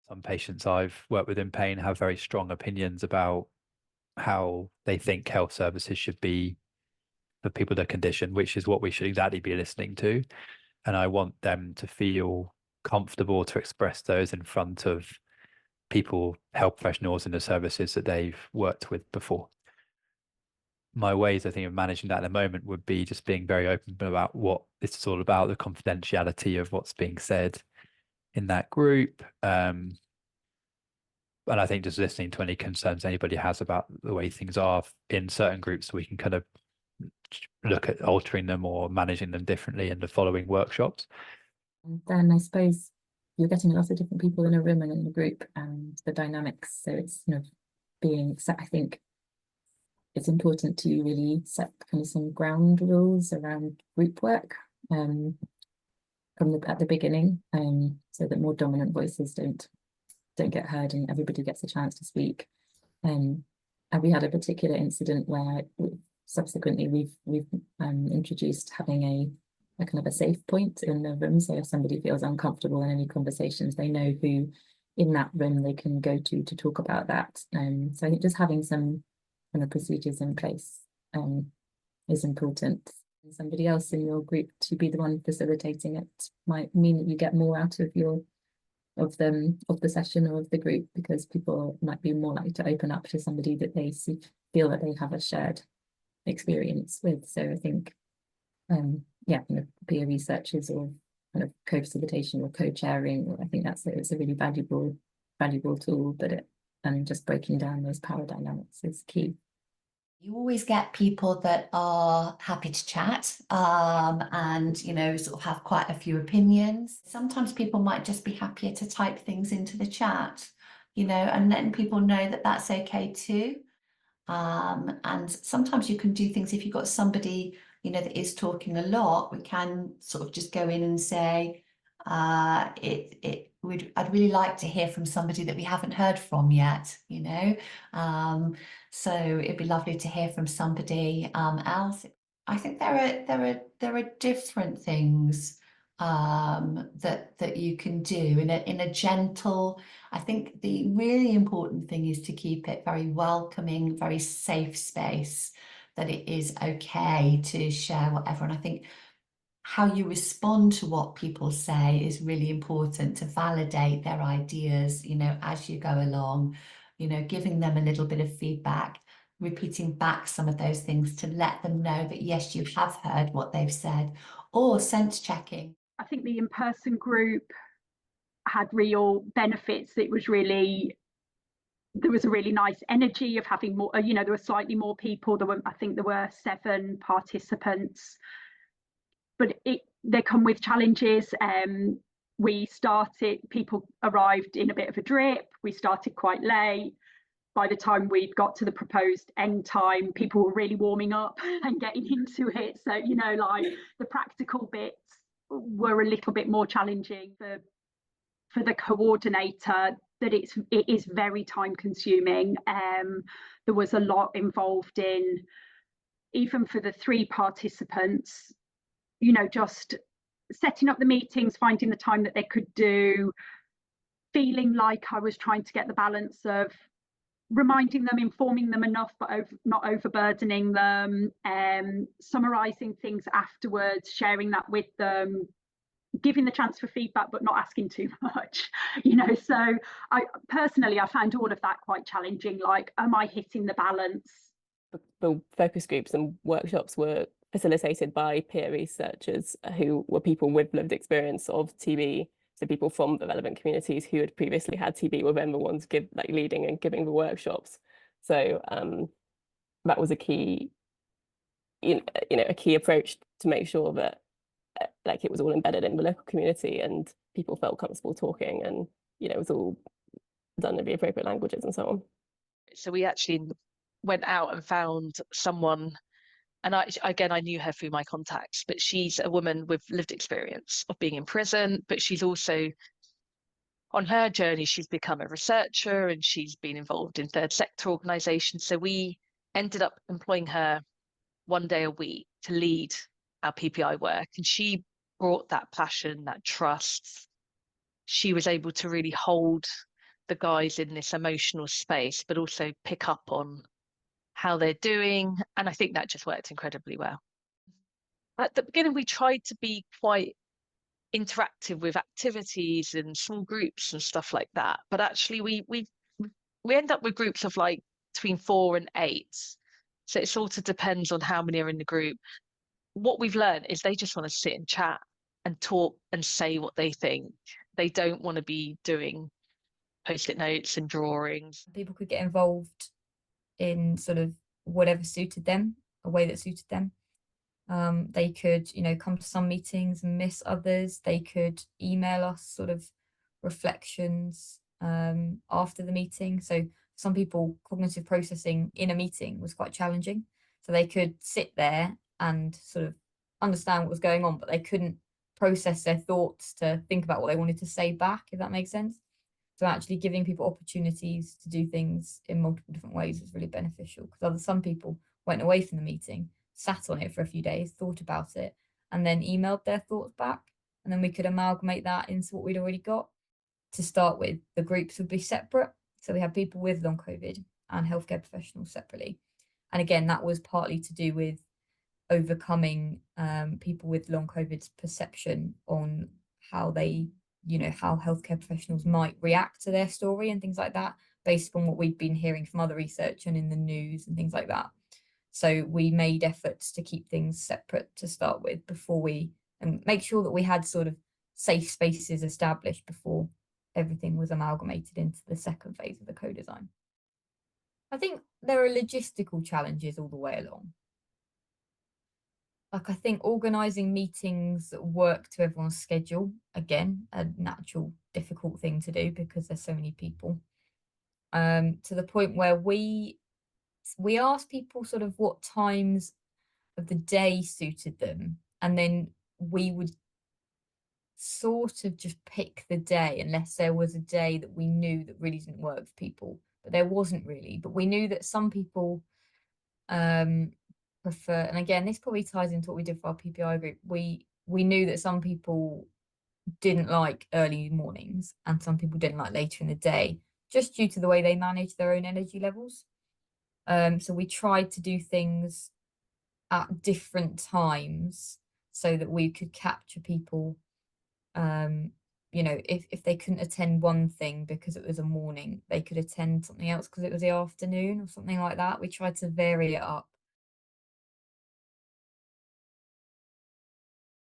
Some patients I've worked with in pain have very strong opinions about how they think health services should be for people with a condition, which is what we should exactly be listening to. And I want them to feel comfortable to express those in front of people, health professionals in the services that they've worked with before. My ways, I think, of managing that at the moment would be just being very open about what this is all about, the confidentiality of what's being said in that group. And I think just listening to any concerns anybody has about the way things are in certain groups, we can kind of look at altering them or managing them differently in the following workshops. And then I suppose you're getting a lot of different people in a room and in a group, and the dynamics. So it's being set. I think it's important to really set kind of some ground rules around group work at the beginning, so that more dominant voices don't get heard and everybody gets a chance to speak. And we had a particular incident where subsequently we've introduced having a kind of a safe point in the room. So if somebody feels uncomfortable in any conversations, they know who in that room they can go to talk about that. So I think just having some kind of procedures in place is important. Somebody else in your group to be the one facilitating it might mean that you get more out of the session or of the group, because people might be more likely to open up to somebody that they feel that they have a shared experience with. So I think kind of peer researchers or kind of co-facilitation or co-chairing, I think it's a really valuable tool, but just breaking down those power dynamics is key. You always get people that are happy to chat and, sort of have quite a few opinions. Sometimes people might just be happier to type things into the chat, and letting people know that that's okay too. And sometimes you can do things if you've got somebody, that is talking a lot. We can sort of just go in and say, I'd really like to hear from somebody that we haven't heard from yet, so it'd be lovely to hear from somebody else. I think there are different things that you can do in a gentle. I think the really important thing is to keep it very welcoming, very safe space, that it is okay to share whatever. And I think how you respond to what people say is really important, to validate their ideas, as you go along, giving them a little bit of feedback, repeating back some of those things to let them know that, yes, you have heard what they've said, or sense checking. I think the in-person group had real benefits. There was a really nice energy of having more, there were slightly more people. I think there were 7 participants. But they come with challenges. People arrived in a bit of a drip. We started quite late. By the time we'd got to the proposed end time, people were really warming up and getting into it. So, the practical bits were a little bit more challenging for the coordinator, that it is very time consuming. There was a lot involved in, even for the 3 participants, just setting up the meetings, finding the time that they could do, feeling like I was trying to get the balance of reminding them, informing them enough, but not overburdening them, summarising things afterwards, sharing that with them, giving the chance for feedback, but not asking too much, So I found all of that quite challenging. Like, am I hitting the balance? The focus groups and workshops were facilitated by peer researchers who were people with lived experience of TB. So people from the relevant communities who had previously had TB were then the ones leading and giving the workshops. So that was a key, a key approach to make sure that it was all embedded in the local community and people felt comfortable talking, and it was all done in the appropriate languages and so on. So we actually went out and found someone. And I knew her through my contacts, but she's a woman with lived experience of being in prison, but she's also, on her journey, she's become a researcher and she's been involved in third sector organisations. So we ended up employing her 1 day a week to lead our PPI work. And she brought that passion, that trust. She was able to really hold the guys in this emotional space, but also pick up on how they're doing. And I think that just worked incredibly well. At the beginning, we tried to be quite interactive with activities and small groups and stuff like that. But actually we end up with groups of like between 4 and 8. So it sort of depends on how many are in the group. What we've learned is they just want to sit and chat and talk and say what they think. They don't want to be doing post-it notes and drawings. People could get involved in sort of whatever suited them, a way that suited them. They could, you know, come to some meetings and miss others. They could email us sort of reflections after the meeting. So some people, cognitive processing in a meeting was quite challenging. So they could sit there and sort of understand what was going on, but they couldn't process their thoughts to think about what they wanted to say back, if that makes sense. So actually giving people opportunities to do things in multiple different ways is really beneficial, because some people went away from the meeting, sat on it for a few days, thought about it, and then emailed their thoughts back. And then we could amalgamate that into what we'd already got. To start with, the groups would be separate. So we had people with long COVID and healthcare professionals separately. And again, that was partly to do with overcoming people with long COVID's perception on how they, you know, how healthcare professionals might react to their story and things like that, based on what we've been hearing from other research and in the news and things like that. So we made efforts to keep things separate to start with before we, and make sure that we had sort of safe spaces established before everything was amalgamated into the second phase of the co-design. I think there are logistical challenges all the way along. Like, I think organising meetings that work to everyone's schedule, again, a natural, difficult thing to do because there's so many people. To the point where we asked people sort of what times of the day suited them, and then we would sort of just pick the day unless there was a day that we knew that really didn't work for people. But there wasn't really, but we knew that some people prefer, and again, this probably ties into what we did for our PPI group. We knew that some people didn't like early mornings and some people didn't like later in the day, just due to the way they manage their own energy levels. So we tried to do things at different times so that we could capture people. You know, if they couldn't attend one thing because it was a morning, they could attend something else because it was the afternoon or something like that. We tried to vary it up